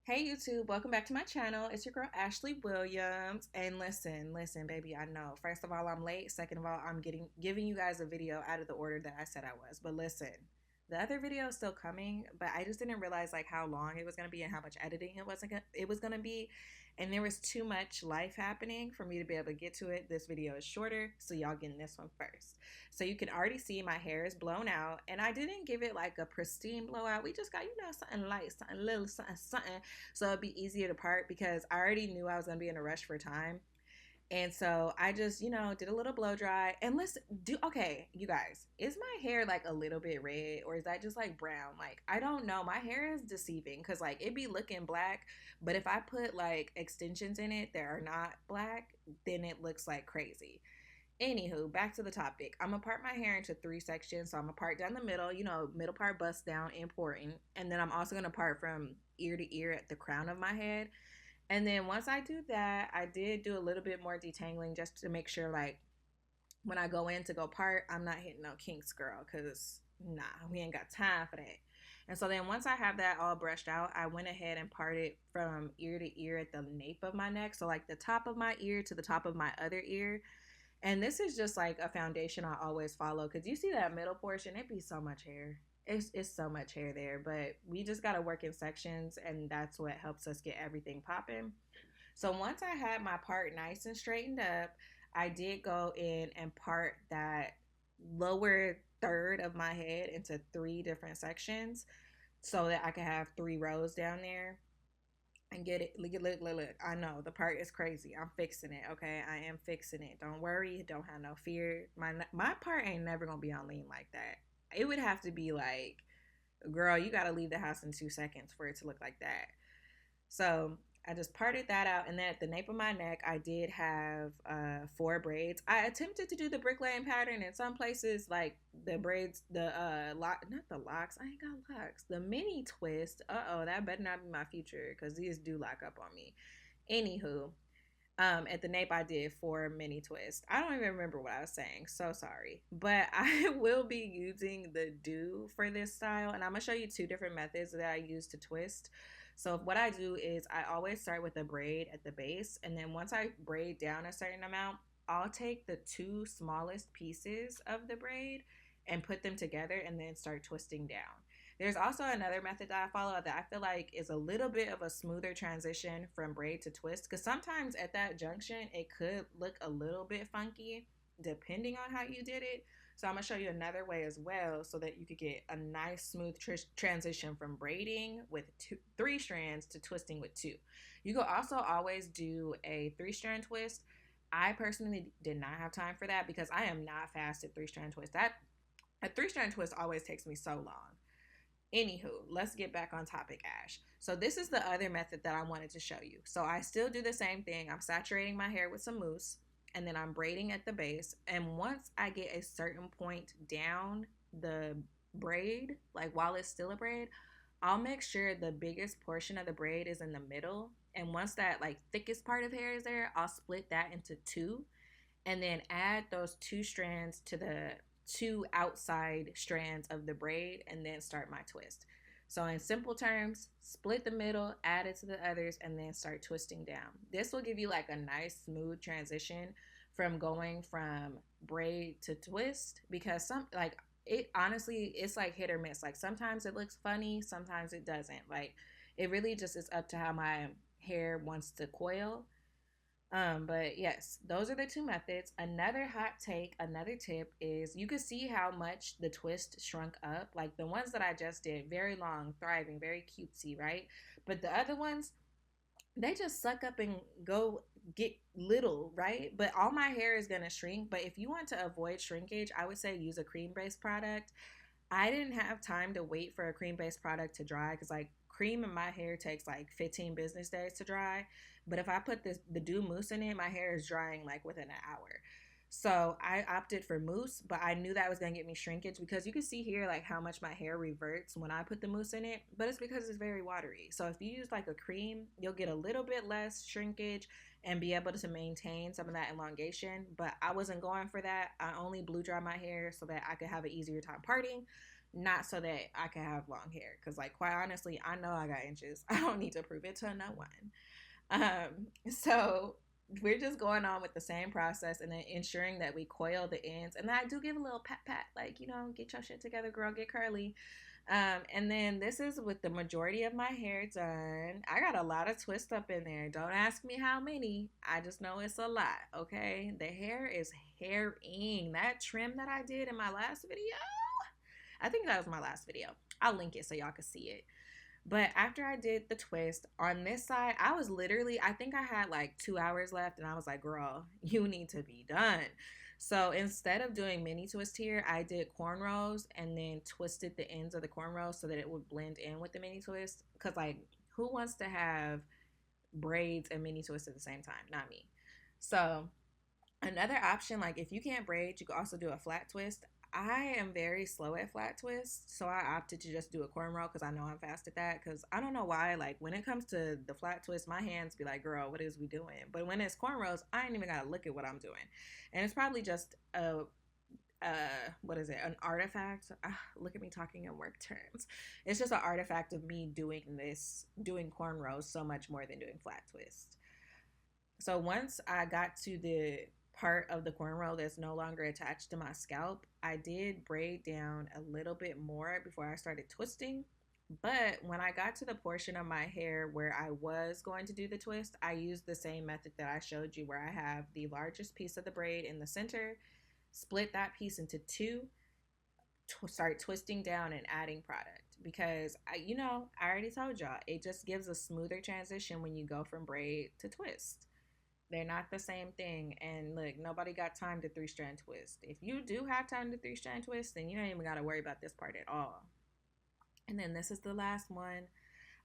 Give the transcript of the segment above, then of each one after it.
Hey YouTube, welcome back to my channel. It's your girl Ashley Williams. And listen, baby, I know. First of all, I'm late. Second of all, I'm giving you guys a video out of the order that I said I was. But listen, the other video is still coming, but I just didn't realize like how long it was gonna be and how much editing it was gonna be. And there was too much life happening for me to be able to get to it. This video is shorter, so y'all getting this one first. So you can already see my hair is blown out, and I didn't give it like a pristine blowout. We just got, something light, something little, something so it'd be easier to part because I already knew I was gonna be in a rush for time. And so I just, did a little blow dry. And listen, okay, you guys, is my hair like a little bit red or is that just like brown? Like, I don't know. My hair is deceiving because like it be looking black, but if I put like extensions in it that are not black, then it looks like crazy. Anywho, back to the topic. I'm gonna part my hair into three sections. So I'm gonna part down the middle, middle part bust down, important. And then I'm also gonna part from ear to ear at the crown of my head. And then once I do that, I did do a little bit more detangling just to make sure, like, when I go in to go part, I'm not hitting no kinks, girl, because nah, we ain't got time for that. And so then once I have that all brushed out, I went ahead and parted from ear to ear at the nape of my neck. So, like, the top of my ear to the top of my other ear. And this is just like a foundation I always follow because you see that middle portion, it be so much hair. It's so much hair there, but we just got to work in sections, and that's what helps us get everything popping. So once I had my part nice and straightened up, I did go in and part that lower third of my head into three different sections so that I could have three rows down there and get it. Look. I know the part is crazy. I'm fixing it. Okay, I am fixing it. Don't worry. Don't have no fear. My part ain't never gonna be on lean like that. It would have to be like, girl, you gotta leave the house in 2 seconds for it to look like that. So I just parted that out, and then at the nape of my neck, I did have four braids. I attempted to do the bricklaying pattern in some places, like the braids, the lock, not the locks. I ain't got locks. The mini twist. That better not be my future because these do lock up on me. Anywho, at the nape I did four mini twists. I don't even remember what I was saying. So sorry. But I will be using the do for this style. And I'm going to show you two different methods that I use to twist. So what I do is I always start with a braid at the base. And then once I braid down a certain amount, I'll take the two smallest pieces of the braid and put them together and then start twisting down. There's also another method that I follow that I feel like is a little bit of a smoother transition from braid to twist because sometimes at that junction it could look a little bit funky depending on how you did it. So I'm going to show you another way as well so that you could get a nice smooth transition from braiding with three strands to twisting with two. You could also always do a 3-strand twist. I personally did not have time for that because I am not fast at 3-strand twist. That a 3-strand twist always takes me so long. Anywho, let's get back on topic, Ash. So this is the other method that I wanted to show you. So I still do the same thing. I'm saturating my hair with some mousse, and then I'm braiding at the base. And once I get a certain point down the braid, like while it's still a braid, I'll make sure the biggest portion of the braid is in the middle. And once that like thickest part of hair is there, I'll split that into two and then add those two strands to the two outside strands of the braid and then start my twist. So in simple terms, split the middle, add it to the others, and then start twisting down. This will give you like a nice smooth transition from going from braid to twist because some like it honestly it's like hit or miss. Like sometimes it looks funny, sometimes it doesn't. Like it really just is up to how my hair wants to coil. But yes, those are the two methods. Another hot take, another tip is you can see how much the twist shrunk up. Like the ones that I just did, very long, thriving, very cutesy, right? But the other ones, they just suck up and go get little, right? But all my hair is gonna shrink. But if you want to avoid shrinkage, I would say use a cream-based product. I didn't have time to wait for a cream-based product to dry because like cream in my hair takes like 15 business days to dry. But if I put the dew mousse in it, my hair is drying like within an hour. So I opted for mousse, but I knew that was gonna get me shrinkage because you can see here like how much my hair reverts when I put the mousse in it, but it's because it's very watery. So if you use like a cream, you'll get a little bit less shrinkage and be able to maintain some of that elongation. But I wasn't going for that. I only blew dry my hair so that I could have an easier time parting. not so that I can have long hair. Because, like, quite honestly, I know I got inches. I don't need to prove it to no one. So we're just going on with the same process and then ensuring that we coil the ends. And then I do give a little pat pat, like, get your shit together, girl, get curly. And then this is with the majority of my hair done. I got a lot of twist up in there. Don't ask me how many. I just know it's a lot, okay? The hair is hairing. That trim that I did in my last video, I think that was my last video. I'll link it so y'all can see it. But after I did the twist on this side, I was literally, I think I had like 2 hours left, and I was like, girl, you need to be done. So instead of doing mini twist here, I did cornrows and then twisted the ends of the cornrows so that it would blend in with the mini twist. Because, like, who wants to have braids and mini twists at the same time? Not me. So another option, like if you can't braid, you can also do a flat twist. I am very slow at flat twists, so I opted to just do a cornrow because I know I'm fast at that. Because I don't know why, like when it comes to the flat twist, my hands be like, "Girl, what is we doing?" But when it's cornrows, I ain't even gotta look at what I'm doing, and it's probably just what is it? An artifact. Look at me talking in work terms. It's just an artifact of me doing cornrows so much more than doing flat twists. So once I got to the part of the cornrow that's no longer attached to my scalp, I did braid down a little bit more before I started twisting. But when I got to the portion of my hair where I was going to do the twist, I used the same method that I showed you, where I have the largest piece of the braid in the center, split that piece into two, start twisting down and adding product. Because I already told y'all, it just gives a smoother transition when you go from braid to twist. They're not the same thing. And look, nobody got time to three-strand twist. If you do have time to three-strand twist, then you don't even got to worry about this part at all. And then this is the last one.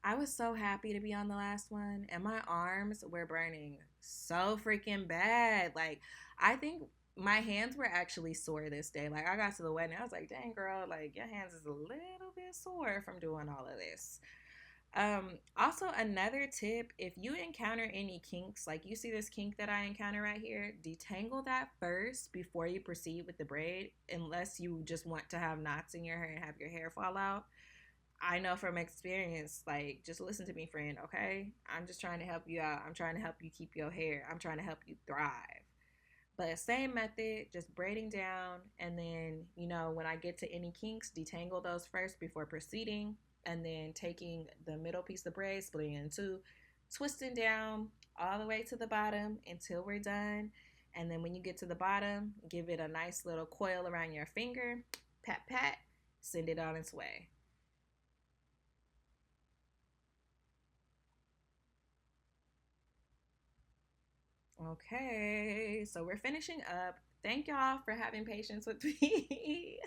I was so happy to be on the last one, and my arms were burning so freaking bad. Like, I think my hands were actually sore this day. Like, I got to the wedding, I was like, dang, girl, like, your hands is a little bit sore from doing all of this. Also, another tip, if you encounter any kinks, like you see this kink that I encounter right here, detangle that first before you proceed with the braid, unless you just want to have knots in your hair and have your hair fall out. I know from experience, like, just listen to me, friend, okay? I'm just trying to help you out. I'm trying to help you keep your hair. I'm trying to help you thrive. But same method, just braiding down. And then, when I get to any kinks, detangle those first before proceeding. And then taking the middle piece of braid, splitting it in two, twisting down all the way to the bottom until we're done. And then when you get to the bottom, give it a nice little coil around your finger. Pat, pat, send it on its way. Okay, so we're finishing up. Thank y'all for having patience with me.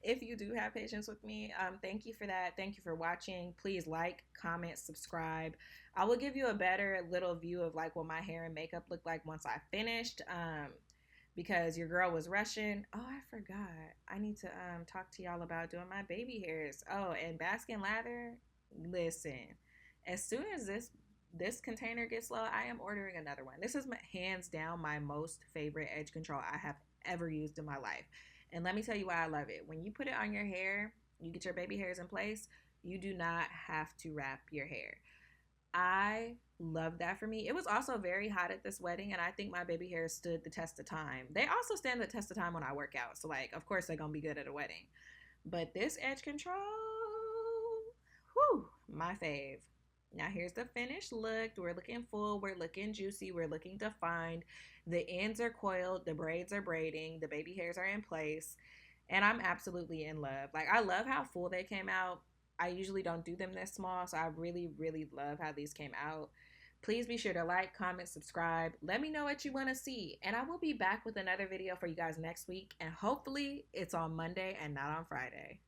If you do have patience with me, thank you for that. Thank you for watching. Please like, comment, subscribe. I will give you a better little view of like what my hair and makeup looked like once I finished. Because your girl was rushing. Oh, I forgot. I need to talk to y'all about doing my baby hairs. Oh, and Baskin Lather. Listen, as soon as this container gets low, I am ordering another one. This is hands down my most favorite edge control I have ever used in my life. And let me tell you why I love it. When you put it on your hair, you get your baby hairs in place, you do not have to wrap your hair. I love that for me. It was also very hot at this wedding, and I think my baby hairs stood the test of time. They also stand the test of time when I work out. So, like, of course they're going to be good at a wedding. But this edge control, whew, my fave. Now here's the finished look. We're looking full, we're looking juicy, we're looking defined. The ends are coiled, the braids are braiding, the baby hairs are in place, and I'm absolutely in love. Like, I love how full they came out. I usually don't do them this small, so I really, really love how these came out. Please be sure to like, comment, subscribe. Let me know what you want to see, and I will be back with another video for you guys next week, and hopefully it's on Monday and not on Friday.